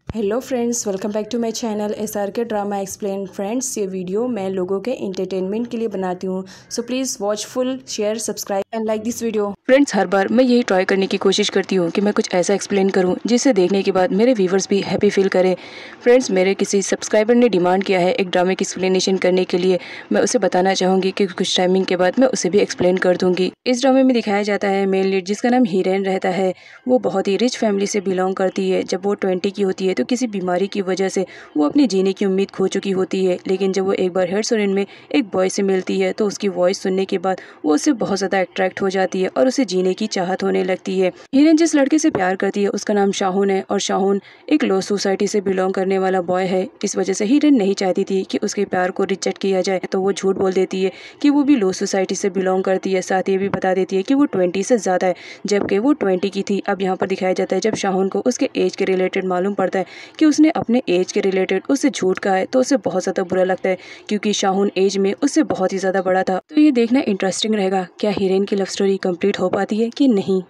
Hello friends, welcome back to my channel SRK drama explain. Friends, ये video मैं लोगों के एंटरटेनमेंट के लिए बनाती हूँ, so please watch full, share, subscribe and like this video. Friends, हर बार मैं यही ट्राई करने की कोशिश करती हूँ कि मैं कुछ ऐसा एक्सप्लेन करूँ जिसे देखने के बाद मेरे व्यूवर्स भी हैप्पी फील करें। फ्रेंड्स, मेरे किसी सब्सक्राइबर ने डिमांड किया है एक ड्रामे की एक्सप्लेनेशन करने के लिए। मैं उसे बताना चाहूँगी कि कुछ टाइमिंग के बाद मैं उसे भी एक्सप्लेन कर दूँगी। इस ड्रामे में दिखाया जाता है मेन लीड जिसका नाम हीरेन रहता है। वो बहुत ही रिच फैमिली से बिलोंग करती है। जब वो 20 की होती है तो किसी बीमारी की वजह से वो अपने जीने की उम्मीद खो चुकी होती है। लेकिन जब वो एक बार हेडसोनिन में एक बॉय से मिलती है तो उसकी वॉइस सुनने के बाद वो उससे बहुत ज़्यादा अट्रैक्ट हो जाती है और उसे जीने की चाहत होने लगती है। हीरेन जिस लड़के से प्यार करती है उसका नाम शाहुन है और शाहुन एक लो सोसाइटी से बिलोंग करने वाला बॉय है। इस वजह से हीरेन नहीं चाहती थी कि उसके प्यार को रिजेक्ट किया जाए, तो वो झूठ बोल देती है कि वो भी लो सोसाइटी से बिलोंग करती है। साथ ही भी बता देती है कि वो 20 से ज़्यादा है, जबकि वो 20 की थी। अब यहाँ पर दिखाया जाता है जब शाहुन को उसके एज के रिलेटेड मालूम पड़ता है कि उसने अपने एज के रिलेटेड उससे झूठ कहा है, तो उसे बहुत ज़्यादा बुरा लगता है क्योंकि शाहुन एज में उससे बहुत ही ज़्यादा बड़ा था। तो ये देखना इंटरेस्टिंग रहेगा, क्या हीरेन की लव स्टोरी कंप्लीट हो पाती है कि नहीं।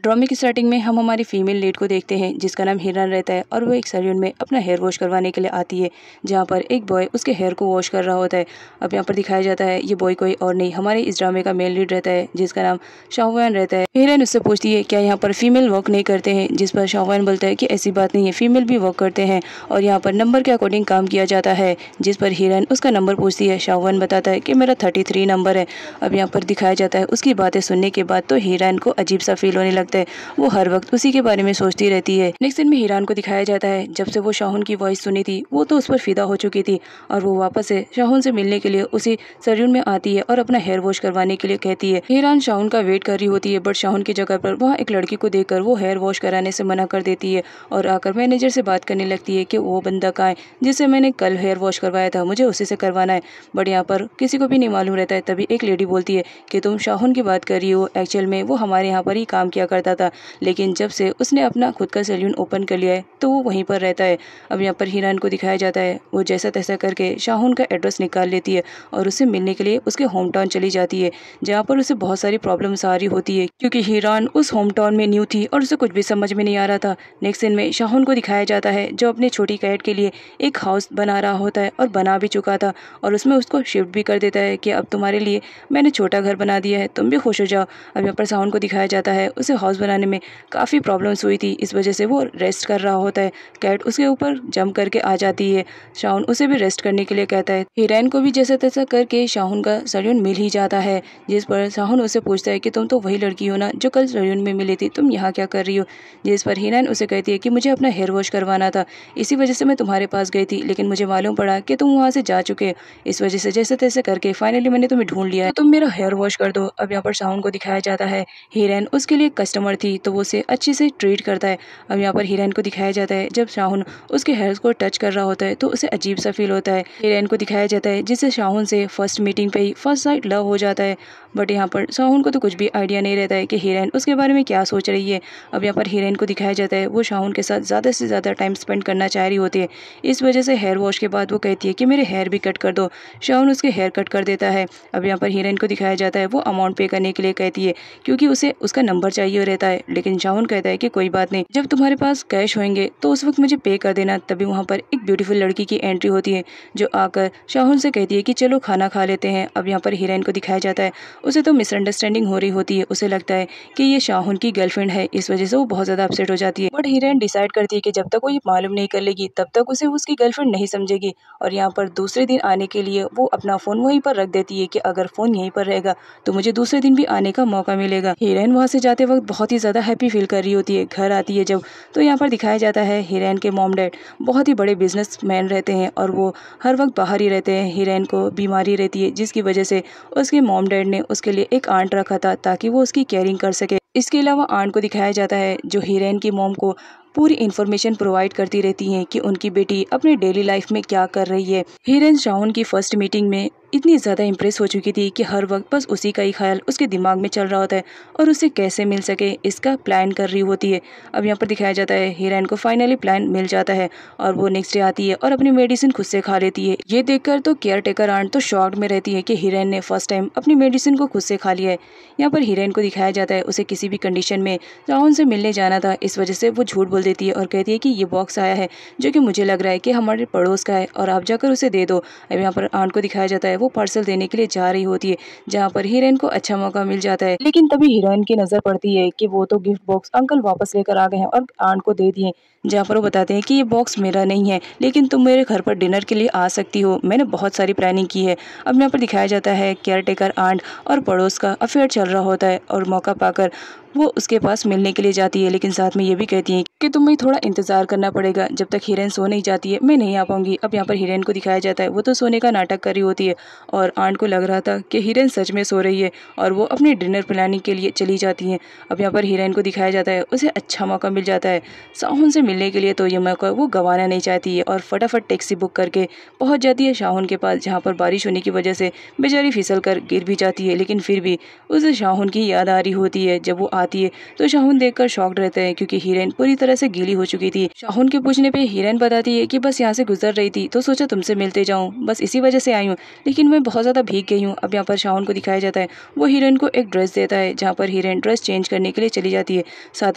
ड्रामे की स्टार्टिंग में हम हमारी फीमेल लीड को देखते हैं जिसका नाम हिरन रहता है और वो एक सैलून में अपना हेयर वॉश करवाने के लिए आती है, जहाँ पर एक बॉय उसके हेयर को वॉश कर रहा होता है। अब यहाँ पर दिखाया जाता है ये बॉय कोई और नहीं, हमारे इस ड्रामे का मेल लीड रहता है जिसका नाम शाहवान रहता है। हिरन उससे पूछती है क्या यहाँ पर फीमेल वर्क नहीं करते हैं, जिस पर शाहवान बोलता है कि ऐसी बात नहीं है, फीमेल भी वर्क करते हैं और यहाँ पर नंबर के अकॉर्डिंग काम किया जाता है। जिस पर हिरन उसका नंबर पूछती है। शाहवान बताता है कि मेरा 33 नंबर है। अब यहाँ पर दिखाया जाता है उसकी बातें सुनने के बाद तो हिरन को अजीब सा फील होने लगता है। वो हर वक्त उसी के बारे में सोचती रहती है। नेक्स्ट सीन में हिरान को दिखाया जाता है जब से वो शाहुन की वॉइस सुनी थी वो तो उस पर फिदा हो चुकी थी और वो वापस से शाहुन से मिलने के लिए उसी सैलून में आती है और अपना हेयर वॉश करवाने के लिए कहती है। हिरान शाहुन का वेट कर रही होती है, बट शाहुन की जगह पर वहाँ एक लड़की को देखकर वो हेयर वॉश कराने से मना कर देती है और आकर मैनेजर से बात करने लगती है कि वो बंदा कहाँ है जिससे मैंने कल हेयर वॉश करवाया था, मुझे उसी से करवाना है। बट यहाँ पर किसी को भी नहीं मालूम रहता है। तभी एक लेडी बोलती है कि तुम शाहुन की बात कर रही हो, एक्चुअल में वो हमारे यहाँ पर ही काम किया करता था, लेकिन जब से उसने अपना खुद का सैलून ओपन कर लिया है तो वो वहीं पर रहता है। अब यहाँ पर हिरान को दिखाया जाता है वो जैसा तैसा करके शाहुन का एड्रेस निकाल लेती है और उससे मिलने के लिए उसके होम टाउन चली जाती है, जहाँ पर उसे बहुत सारी प्रॉब्लम्स आ रही होती है क्योंकि हिरान उस होम टाउन में न्यू थी और उसे कुछ भी समझ में नहीं आ रहा था। नेक्स्ट सीन में शाहुन को दिखाया जाता है जो अपनी छोटी कैट के लिए एक हाउस बना रहा होता है और बना भी चुका था और उसमें उसको शिफ्ट भी कर देता है कि अब तुम्हारे लिए मैंने छोटा घर बना दिया है, तुम भी खुश हो जाओ। अब यहाँ पर शाहुन को दिखाया जाता है उसे हाउस बनाने में काफ़ी प्रॉब्लम्स हुई थी, इस वजह से वो रेस्ट कर रहा होता है। कैट उसके ऊपर जंप करके आ जाती है। शाहुन उसे भी रेस्ट करने के लिए कहता है। हिरैन को भी जैसा तैसा करके शाहुन का सैलून मिल ही जाता है, जिस पर शाहुन उसे पूछता है कि तुम तो वही लड़की हो ना जो कल सैलून में मिली थी, तुम यहाँ क्या कर रही हो। जिस पर हिरैन उसे कहती है कि मुझे अपना हेयर वॉश करवाना था, इसी वजह से मैं तुम्हारे पास गई थी, लेकिन मुझे मालूम पड़ा कि तुम वहाँ से जा चुके हो, इस वजह से जैसे तैसे करके फाइनली मैंने तुम्हें ढूंढ लिया है, तो तुम मेरा हेयर वॉश कर दो। अब यहाँ पर शाहुन को दिखाया जाता है हिरैन उसके लिए कस्टमर थी तो वो उसे अच्छे से ट्रीट करता है। अब यहाँ पर हिरैन को दिखाया जाता है जब शाहुन उसके हेयर्स को टच कर रहा होता है तो उसे अजीब सा फील होता है। हिरैन को दिखाया जाता है जिससे शाहुन से फर्स्ट मीटिंग पे ही फर्स्ट साइड लव हो जाता है। बट यहाँ पर शाहुन को तो कुछ भी आइडिया नहीं रहता है कि हिरैन उसके बारे में क्या सोच रही है। अब यहाँ पर हिरैन को दिखाया जाता है वो शाहुन के साथ ज़्यादा से ज़्यादा टाइम स्पेंड करना चाह रही होती है, इस वजह से हेयर वॉश के बाद वो कहती है कि मेरे हेयर भी कट कर दो। शाहुन उसके हेयर कट कर देता है। अब यहाँ पर हिरैन को दिखाया जाता है वो अमाउंट पे करने के लिए कहती है क्योंकि उसे उसका नंबर चाहिए रहता है, लेकिन शाहुन कहता है कि कोई बात नहीं, जब तुम्हारे पास कैश होंगे तो उस वक्त मुझे पे कर देना। तभी वहाँ पर एक ब्यूटीफुल लड़की की एंट्री होती है जो आकर शाहुन से कहती है कि चलो खाना खा लेते हैं। अब यहाँ पर हिरैन को दिखाया जाता है उसे तो मिसअंडरस्टैंडिंग हो रही होती है, उसे लगता है कि ये शाहुन की गर्लफ्रेंड है, इस वजह से वो बहुत ज़्यादा अपसेट हो जाती है। बट हिरैन डिसाइड करती है कि जब तक वो ये मालूम नहीं कर लेगी तब तक उसे उसकी गर्लफ्रेंड नहीं समझेगी और यहाँ पर दूसरे दिन आने के लिए वो अपना फ़ोन वहीं पर रख देती है कि अगर फ़ोन यहीं पर रहेगा तो मुझे दूसरे दिन भी आने का मौका मिलेगा। हिरैन वहाँ से जाते वक्त बहुत ही ज़्यादा हैप्पी फील कर रही होती है। घर आती है जब तो यहाँ पर दिखाया जाता है हिरैन के मॉम डैड बहुत ही बड़े बिजनेसमैन रहते हैं और वो हर वक्त बाहर ही रहते हैं। हिरैन को बीमारी रहती है जिसकी वजह से उसके मॉम डैड ने उसके लिए एक आंट रखा था ताकि वो उसकी केयरिंग कर सके। इसके अलावा आंट को दिखाया जाता है जो हिरैन की मॉम को पूरी इन्फॉर्मेशन प्रोवाइड करती रहती हैं कि उनकी बेटी अपने डेली लाइफ में क्या कर रही है। हिरैन शाहुन की फर्स्ट मीटिंग में इतनी ज़्यादा इम्प्रेस हो चुकी थी कि हर वक्त बस उसी का ही ख्याल उसके दिमाग में चल रहा होता है और उसे कैसे मिल सके इसका प्लान कर रही होती है। अब यहाँ पर दिखाया जाता है हीरोइन को फाइनली प्लान मिल जाता है और वो नेक्स्ट डे आती है और अपनी मेडिसिन खुद से खा लेती है। ये देखकर तो केयर टेकर आंट तो शॉक्ड में रहती है कि हीरोइन ने फर्स्ट टाइम अपनी मेडिसिन को खुद से खा लिया है। यहाँ पर हीरोइन को दिखाया जाता है उसे किसी भी कंडीशन में राहुल से मिलने जाना था, इस वजह से वो झूठ बोल देती है और कहती है कि ये बॉक्स आया है जो कि मुझे लग रहा है कि हमारे पड़ोस का है और आप जाकर उसे दे दो। अब यहाँ पर आंट को दिखाया जाता है वो पार्सल देने के लिए जा रही होती है, जहाँ पर हीरोइन को अच्छा मौका मिल जाता है। लेकिन तभी हीरोइन की नजर पड़ती है कि वो तो गिफ्ट बॉक्स अंकल वापस लेकर आ गए हैं और आंट को दे दिए, जहाँ पर वो बताते हैं कि ये बॉक्स मेरा नहीं है लेकिन तुम मेरे घर पर डिनर के लिए आ सकती हो, मैंने बहुत सारी प्लानिंग की है। अब यहाँ पर दिखाया जाता है केयर टेकर आंट और पड़ोस का अफेयर चल रहा होता है और मौका पाकर वो उसके पास मिलने के लिए जाती है, लेकिन साथ में ये भी कहती है कि तुम्हें थोड़ा इंतजार करना पड़ेगा, जब तक हीरोइन सो नहीं जाती है मैं नहीं आ पाऊंगी। अब यहाँ पर हीरोइन को दिखाया जाता है वो तो सोने का नाटक कर रही होती है और आंट को लग रहा था कि हीरोइन सच में सो रही है और वो अपनी डिनर प्लानिंग के लिए चली जाती है। अब यहाँ पर हीरोइन को दिखाया जाता है उसे अच्छा मौका मिल जाता है शाहुन से मिलने के लिए, तो ये मौका वो गंवाना नहीं चाहती है और फटाफट टैक्सी बुक करके पहुंच जाती है शाहुन के पास, जहाँ पर बारिश होने की वजह से बेचारी फिसल कर गिर भी जाती है। लेकिन फिर भी उसे शाहुन की याद आ रही होती है। जब वो आती है तो शाहुन देखकर शॉक्ड रहते हैं क्योंकि हीरोइन पूरी तरह से गीली हो चुकी थी। शाहुन के पूछने पे हीरोइन बताती है कि बस यहाँ से गुजर रही थी तो सोचा तुमसे मिलते जाऊं, बस इसी वजह से आई हूँ, लेकिन मैं बहुत ज़्यादा भीग गई हूँ। अब यहाँ पर शाहुन को दिखाया जाता है वो हीरोइन को एक ड्रेस देता है, जहाँ पर हीरोइन ड्रेस चेंज करने के लिए चली जाती है। साथ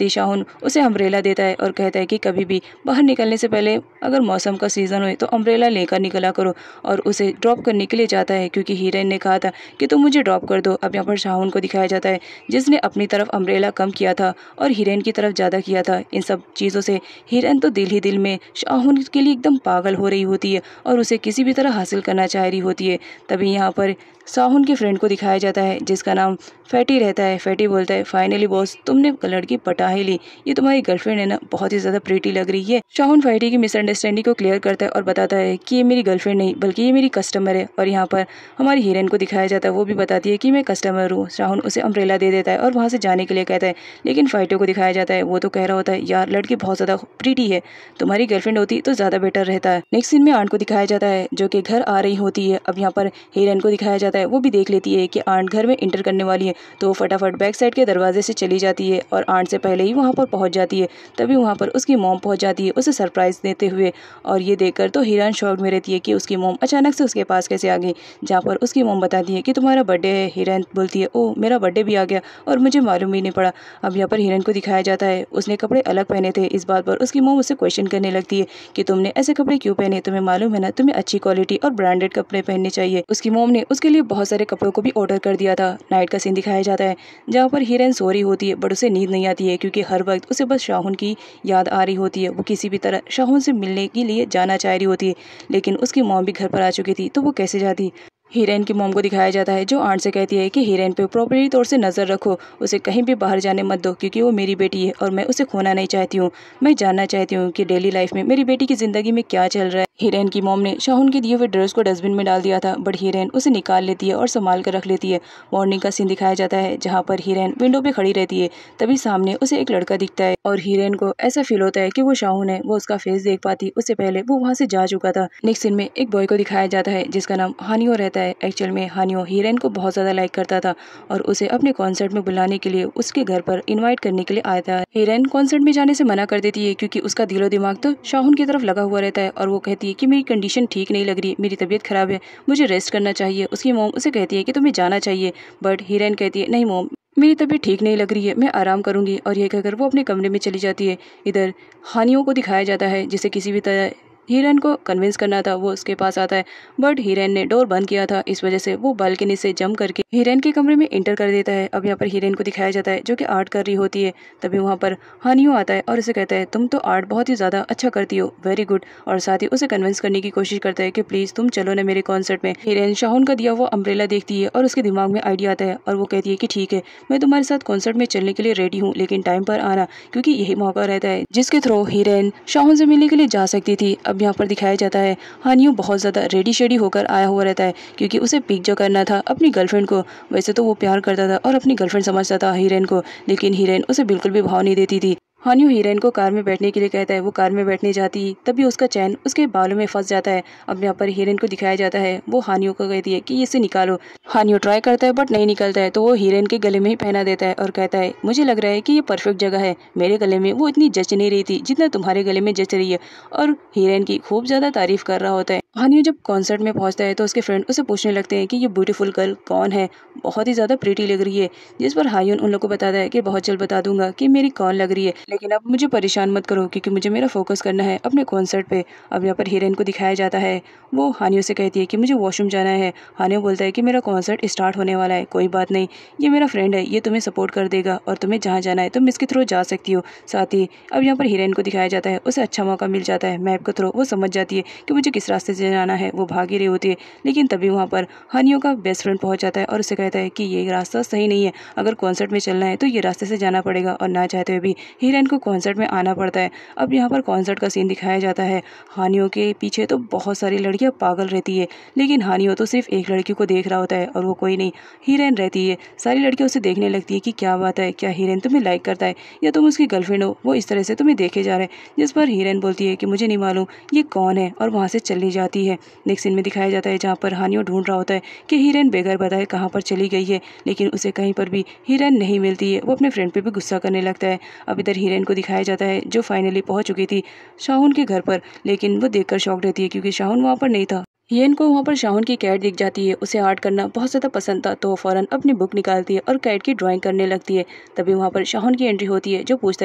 ही शाहुन उसे अम्ब्रेला देता है और कहता है कि कभी भी बाहर निकलने से पहले अगर मौसम का सीजन हो तो अम्ब्रेला लेकर निकला करो, और उसे ड्रॉप करने के लिए जाता है क्योंकि हीरोइन ने कहा था कि तुम मुझे ड्रॉप कर दो। अब यहाँ पर शाहुन को दिखाया जाता है जिसने अपनी तरफ अम्ब्रेला कम किया था और हीरोइन की तरफ ज़्यादा किया था। इन सब चीज़ों से हीरोइन तो दिल ही दिल में शाहुन के लिए एकदम पागल हो रही होती है और उसे किसी भी तरह हासिल करना चाह रही होती है। तभी यहाँ पर शाहुन के फ्रेंड को दिखाया जाता है जिसका नाम फैटी रहता है। फैटी बोलता है फाइनली बॉस तुमने लड़की पटा ही ली, ये तुम्हारी गर्लफ्रेंड है ना, बहुत ही ज़्यादा प्रीटी लग रही है। शाहुन फैटी की मिसअंडरस्टैंडिंग को क्लियर करता है और बताता है कि ये मेरी गर्लफ्रेंड नहीं बल्कि ये मेरी कस्टमर है। और यहाँ पर हमारी हीरोइन को दिखाया जाता है वो भी बताती है कि मैं कस्टमर हूँ। शाहुन उसे अम्ब्रेला दे देता है और वहाँ से जाने के लिए कहता है, लेकिन फाइटो को दिखाया जाता है वो तो कह रहा होता है यार लड़की बहुत ज़्यादा प्रीटी है, तुम्हारी गर्लफ्रेंड होती तो ज़्यादा बेटर रहता है। नेक्स्ट सीन में आंट को दिखाया जाता है जो कि घर आ रही होती है। अब यहाँ पर हीरोइन को दिखाया जाता है वो भी देख लेती है कि आंट घर में इंटर करने वाली है, तो फटाफट बैक साइड के दरवाजे से चली जाती है और आंट से पहले ही वहाँ पर पहुँच जाती है। तभी वहाँ पर उसकी मॉम पहुँच जाती है उसे सरप्राइज देते हुए, और ये देखकर तो हीरोइन शॉक में रहती है कि उसकी मॉम अचानक से उसके पास कैसे आ गई। जहाँ पर उसकी मॉम बताती है कि तुम्हारा बर्थडे है। हीरोइन बोलती है ओह मेरा बर्थडे भी आ गया और मुझे मालूम ही नहीं पड़ा। अब यहाँ पर हीरोइन को दिखाया जाता है उसने कपड़े अलग पहने थे। इस बात पर उसकी मॉम उससे क्वेश्चन करने लगती है कि तुमने ऐसे कपड़े क्यों पहने, तुम्हें मालूम है ना तुम्हें अच्छी क्वालिटी और ब्रांडेड कपड़े पहनने चाहिए। उसकी मॉम ने उसके लिए बहुत सारे कपड़ों को भी ऑर्डर कर दिया था। नाइट का सीन दिखाया जाता है जहाँ पर हीरोइन सो रही होती है बट उसे नींद नहीं आती है क्योंकि हर वक्त उसे बस शाहुन की याद आ रही होती है। वो किसी भी तरह शाहुन से मिलने के लिए जाना चाह रही होती है, लेकिन उसकी मॉम भी घर पर आ चुकी थी तो वो कैसे जाती। हीरोइन की मॉम को दिखाया जाता है जो आंट से कहती है कि हीरोइन पे प्रॉपर्ली तौर से नज़र रखो, उसे कहीं भी बाहर जाने मत दो क्योंकि वो मेरी बेटी है और मैं उसे खोना नहीं चाहती हूँ। मैं जानना चाहती हूँ कि डेली लाइफ में मेरी बेटी की ज़िंदगी में क्या चल रहा है। हीरोइन की मॉम ने शाहुन के दिए हुए ड्रेस को डस्टबिन में डाल दिया था बट हीरोइन उसे निकाल लेती है और संभाल कर रख लेती है। मॉर्निंग का सीन दिखाया जाता है जहाँ पर हीरोइन विंडो पे खड़ी रहती है। तभी सामने उसे एक लड़का दिखता है और हीरोइन को ऐसा फील होता है कि वो शाहुन है। वो उसका फेस देख पाती उससे पहले वो वहाँ से जा चुका था। नेक्स्ट सीन में एक बॉय को दिखाया जाता है जिसका नाम हानियो रहता है। एक्चुअल में हानियो हीरोइन को बहुत ज़्यादा लाइक करता था और उसे अपने कॉन्सर्ट में बुलाने के लिए उसके घर पर इनवाइट करने के लिए आया था। हीरोइन कॉन्सर्ट में जाने से मना कर देती है क्योंकि उसका दिलो दिमाग तो शाहुन की तरफ लगा हुआ रहता है और वो कहती है कि मेरी कंडीशन ठीक नहीं लग रही, मेरी तबीयत खराब है, मुझे रेस्ट करना चाहिए। उसकी मॉम उसे कहती है कि तुम्हें जाना चाहिए बट हीरोइन कहती है नहीं मॉम मेरी तबीयत ठीक नहीं लग रही है, मैं आराम करूंगी। और यह कहकर वो अपने कमरे में चली जाती है। इधर हानियों को दिखाया जाता है जिसे किसी भी तरह हीरोइन को कन्विंस करना था, वो उसके पास आता है बट हीरोइन ने डोर बंद किया था, इस वजह से वो बालकनी से जंप करके हीरोइन के कमरे में एंटर कर देता है। अब यहाँ पर हीरोइन को दिखाया जाता है जो कि आर्ट कर रही होती है। तभी वहाँ पर हानियो आता है और उसे कहता है तुम तो आर्ट बहुत ही ज़्यादा अच्छा करती हो, वेरी गुड, और साथ ही उसे कन्विंस करने की कोशिश करता है कि प्लीज़ तुम चलो ना मेरे कॉन्सर्ट में। हीरोइन शाहुन का दिया वो अम्ब्रेला देखती है और उसके दिमाग में आइडिया आता है और वो कहती है कि ठीक है मैं तुम्हारे साथ कॉन्सर्ट में चलने के लिए रेडी हूँ, लेकिन टाइम पर आना क्योंकि यही मौका रहता है जिसके थ्रू हीरोइन शाहुन से मिलने के लिए जा सकती थी। अब यहाँ पर दिखाया जाता है हानियो बहुत ज़्यादा रेडी शेडी होकर आया हुआ रहता है क्योंकि उसे पिक जो करना था अपनी गर्लफ्रेंड को। वैसे तो वो प्यार करता था और अपनी गर्लफ्रेंड समझता था हीरोइन को, लेकिन हीरोइन उसे बिल्कुल भी भाव नहीं देती थी। हानियो हीरोइन को कार में बैठने के लिए कहता है। वो कार में बैठने जाती है, तभी उसका चैन उसके बालों में फंस जाता है। अब यहाँ पर हीरोइन को दिखाया जाता है, वो हानियो को कहती है कि इसे निकालो। हानियो ट्राई करता है बट नहीं निकलता है, तो वो हीरोइन के गले में ही पहना देता है और कहता है मुझे लग रहा है कि ये परफेक्ट जगह है, मेरे गले में वो इतनी जच नहीं रही थी जितना तुम्हारे गले में जच रही है। और हीरोइन की खूब ज्यादा तारीफ कर रहा होता है। हानियो जब कॉन्सर्ट में पहुंचता है तो उसके फ्रेंड उसे पूछने लगते हैं कि ये ब्यूटीफुल गर्ल कौन है, बहुत ही ज्यादा प्रीटी लग रही है। जिस पर हानियो उन लोग को बताता है कि बहुत जल्द बता दूंगा कि मेरी कौन लग रही है, लेकिन अब मुझे परेशान मत करो क्योंकि मुझे मेरा फोकस करना है अपने कॉन्सर्ट पे। अब यहाँ पर हीरोइन को दिखाया जाता है, वो हानियो से कहती है कि मुझे वॉशरूम जाना है। हानियो बोलता है कि मेरा कॉन्सर्ट स्टार्ट होने वाला है, कोई बात नहीं, ये मेरा फ्रेंड है, ये तुम्हें सपोर्ट कर देगा और तुम्हें जहाँ जाना है तुम इसके थ्रू जा सकती हो। साथ ही अब यहाँ पर हीरोइन को दिखाया जाता है, उसे अच्छा मौका मिल जाता है मैप के थ्रू। वो समझ जाती है कि मुझे किस रास्ते से जाना है, वो भाग ही रही होती है। लेकिन तभी वहाँ पर हानियो का बेस्ट फ्रेंड पहुंच जाता है और उसे कहता है कि ये रास्ता सही नहीं है, अगर कॉन्सर्ट में चलना है तो ये रास्ते से जाना पड़ेगा। और ना चाहते हुए भी हीरोइन को कॉन्सर्ट में आना पड़ता है। अब यहाँ पर कॉन्सर्ट का सीन दिखाया जाता है। हानियो के पीछे तो बहुत सारी लड़कियां पागल रहती है, लेकिन हानियो तो सिर्फ एक लड़की को देख रहा होता है और वो कोई नहीं, हीरोइन रहती है। सारी लड़कियां उसे देखने लगती है कि क्या बात है, क्या हीरोइन तुम्हें लाइक करता है या तुम उसकी गर्लफ्रेंड हो, वो इस तरह से तुम्हें देखे जा रहे हैं। जिस पर हीरोइन बोलती है कि मुझे नहीं मालूम ये कौन है और वहाँ से चली जाती है। नेक्स्ट सीन में दिखाया जाता है जहाँ पर हानियो ढूंढ रहा होता है कि हीरोइन बगैर बताए कहाँ पर चली गई है, लेकिन उसे कहीं पर भी हीरोइन नहीं मिलती है। वो अपने फ्रेंड पे भी गुस्सा करने लगता है। अब इधर हीरोइन को दिखाया जाता है जो फाइनली पहुंच चुकी थी शाहुन के घर पर, लेकिन वो देखकर शॉक रहती है क्योंकि शाहुन वहाँ पर नहीं था। हीरोइन को वहाँ पर शाहुन की कैट दिख जाती है, उसे आर्ट करना बहुत ज़्यादा पसंद था, तो वो फौरन अपनी बुक निकालती है और कैट की ड्राइंग करने लगती है। तभी वहाँ पर शाहुन की एंट्री होती है जो पूछता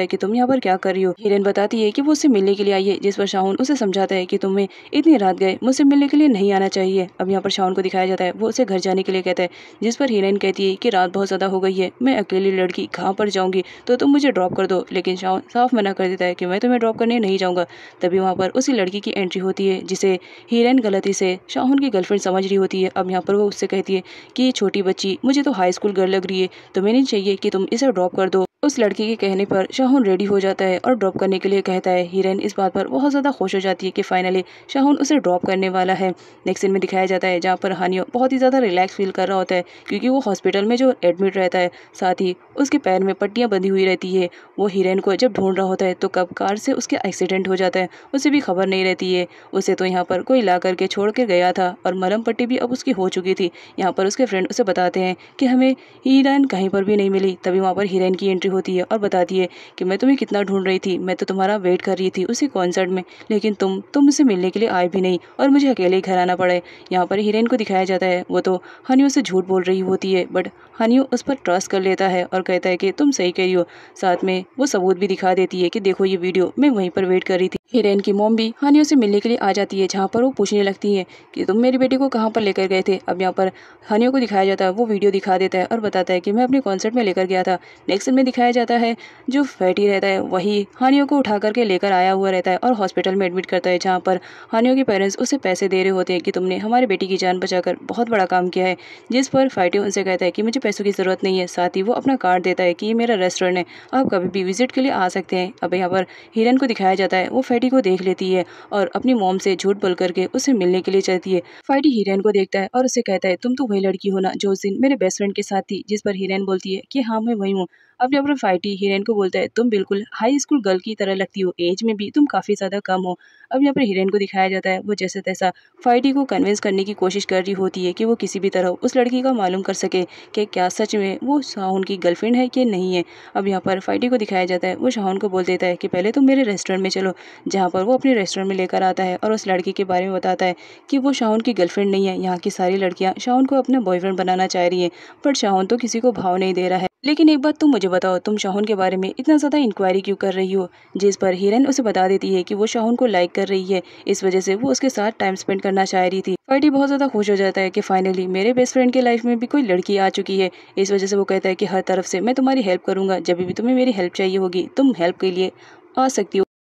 है कि तुम यहाँ पर क्या कर रही हो। हीरोइन बताती है कि वो उससे मिलने के लिए आई है, जिस पर शाहुन उसे समझाता है कि तुम्हें इतनी रात गए, मुझसे मिलने के लिए नहीं आना चाहिए। अब यहाँ पर शाहुन को दिखाया जाता है, वो उसे घर जाने के लिए कहता है, जिस पर हीरोइन कहती है कि रात बहुत ज़्यादा हो गई है, मैं अकेली लड़की कहाँ पर जाऊँगी, तो तुम मुझे ड्रॉप कर दो। लेकिन शाहुन साफ मना कर देता है कि मैं तुम्हें ड्रॉप करने नहीं जाऊँगा। तभी वहाँ पर उसी लड़की की एंट्री होती है जिसे हीरोइन गलती से शाहुन की गर्लफ्रेंड समझ रही होती है। अब यहाँ पर वो उससे कहती है कि ये छोटी बच्ची मुझे तो हाई स्कूल गर्ल लग रही है, तुम्हें नहीं चाहिए कि तुम इसे ड्रॉप कर दो। उस लड़की के कहने पर शाहुन रेडी हो जाता है और ड्रॉप करने के लिए कहता है। हीरोइन इस बात पर बहुत ज़्यादा खुश हो जाती है कि फाइनली शाहुन उसे ड्रॉप करने वाला है। नेक्स्ट सीन में दिखाया जाता है जहाँ पर हानियो बहुत ही ज़्यादा रिलैक्स फील कर रहा होता है क्योंकि वो हॉस्पिटल में जो एडमिट रहता है, साथ ही उसके पैर में पट्टियाँ बंधी हुई रहती है। वो हीरोइन को जब ढूंढ रहा होता है तो कब कार से उसके एक्सीडेंट हो जाता है, उसे भी खबर नहीं रहती है। उसे तो यहाँ पर कोई ला करके छोड़ के गया था और मलहम पट्टी भी अब उसकी हो चुकी थी। यहाँ पर उसके फ्रेंड उसे बताते हैं कि हमें हीरोइन कहीं पर भी नहीं मिली। तभी वहाँ पर हीरोइन की एंट्री होती है और बताती है कि मैं तुम्हें कितना ढूंढ रही थी, मैं तो तुम्हारा वेट कर रही थी उसी कॉन्सर्ट में, लेकिन तुम मुझसे मिलने के लिए आए भी नहीं और मुझे अकेले ही घर आना पड़े। यहाँ पर हीरोइन को दिखाया जाता है, वो तो हानियो से झूठ बोल रही होती है बट हानियो उस पर ट्रस्ट कर लेता है और कहता है कि तुम सही कह रही हो। साथ में वो सबूत भी दिखा देती है कि देखो ये वीडियो, मैं वहीं पर वेट कर रही थी। हीरोइन की मॉम भी हानियो से मिलने के लिए आ जाती है जहाँ पर वो पूछने लगती है कि तुम मेरी बेटी को कहाँ पर लेकर गए थे। अब यहाँ पर हानियो को दिखाया जाता है, वो वीडियो दिखा देता है और बताता है कि मैं अपने कॉन्सर्ट में लेकर गया था। नेक्स्ट में दिखाया जाता है जो फैटी रहता है वही हानियो को उठा करके लेकर आया हुआ रहता है और हॉस्पिटल में एडमिट करता है, जहाँ पर हानियो के पेरेंट्स उसे पैसे दे रहे होते हैं कि तुमने हमारी बेटी की जान बचाकर बहुत बड़ा काम किया है। जिस पर फैटी उनसे कहता है कि मुझे पैसों की ज़रूरत नहीं है। साथ ही वो अपना कार्ड देता है कि ये मेरा रेस्टोरेंट है, आप कभी भी विजिट के लिए आ सकते हैं। अब यहाँ पर हीरोइन को दिखाया जाता है, वो फैटी को देख लेती है और अपनी मॉम से झूठ बोल करके उसे मिलने के लिए चलती है। फैटी हीरोइन को देखता है और उसे कहता है तुम तो वही लड़की हो ना जो उस दिन मेरे बेस्ट फ्रेंड के साथ थी। जिस पर हीरोइन बोलती है कि हाँ मैं वही हूँ। अब यहाँ पर फैटी हीरोइन को बोलता है तुम बिल्कुल हाई स्कूल गर्ल की तरह लगती हो, एज में भी तुम काफ़ी ज़्यादा कम हो। अब यहाँ पर हीरोइन को दिखाया जाता है, वो जैसे तैसा फैटी को कन्विंस करने की कोशिश कर रही होती है कि वो किसी भी तरह उस लड़की का मालूम कर सके कि क्या सच में वो शाहुन की गर्लफ्रेंड है कि नहीं है। अब यहाँ पर फैटी को दिखाया जाता है, वो शाहुन को बोल देता है कि पहले तुम मेरे रेस्टोरेंट में चलो, जहाँ पर वो अपने रेस्टोरेंट में लेकर आता है और उस लड़की के बारे में बताता है कि वो शाहुन की गर्लफ्रेंड नहीं है। यहाँ की सारी लड़कियाँ शाहुन को अपना बॉयफ्रेंड बनाना चाह रही है, बट शाहुन तो किसी को भाव नहीं दे रहा है। लेकिन एक बात तुम मुझे बताओ, तुम शाहुन के बारे में इतना ज़्यादा इंक्वायरी क्यों कर रही हो। जिस पर हीरोइन उसे बता देती है कि वो शाहुन को लाइक कर रही है, इस वजह से वो उसके साथ टाइम स्पेंड करना चाह रही थी। फैटी बहुत ज़्यादा खुश हो जाता है कि फाइनली मेरे बेस्ट फ्रेंड के लाइफ में भी कोई लड़की आ चुकी है। इस वजह से वो कहता है कि हर तरफ से मैं तुम्हारी हेल्प करूंगा, जब भी तुम्हें मेरी हेल्प चाहिए होगी तुम हेल्प के लिए आ सकती हो।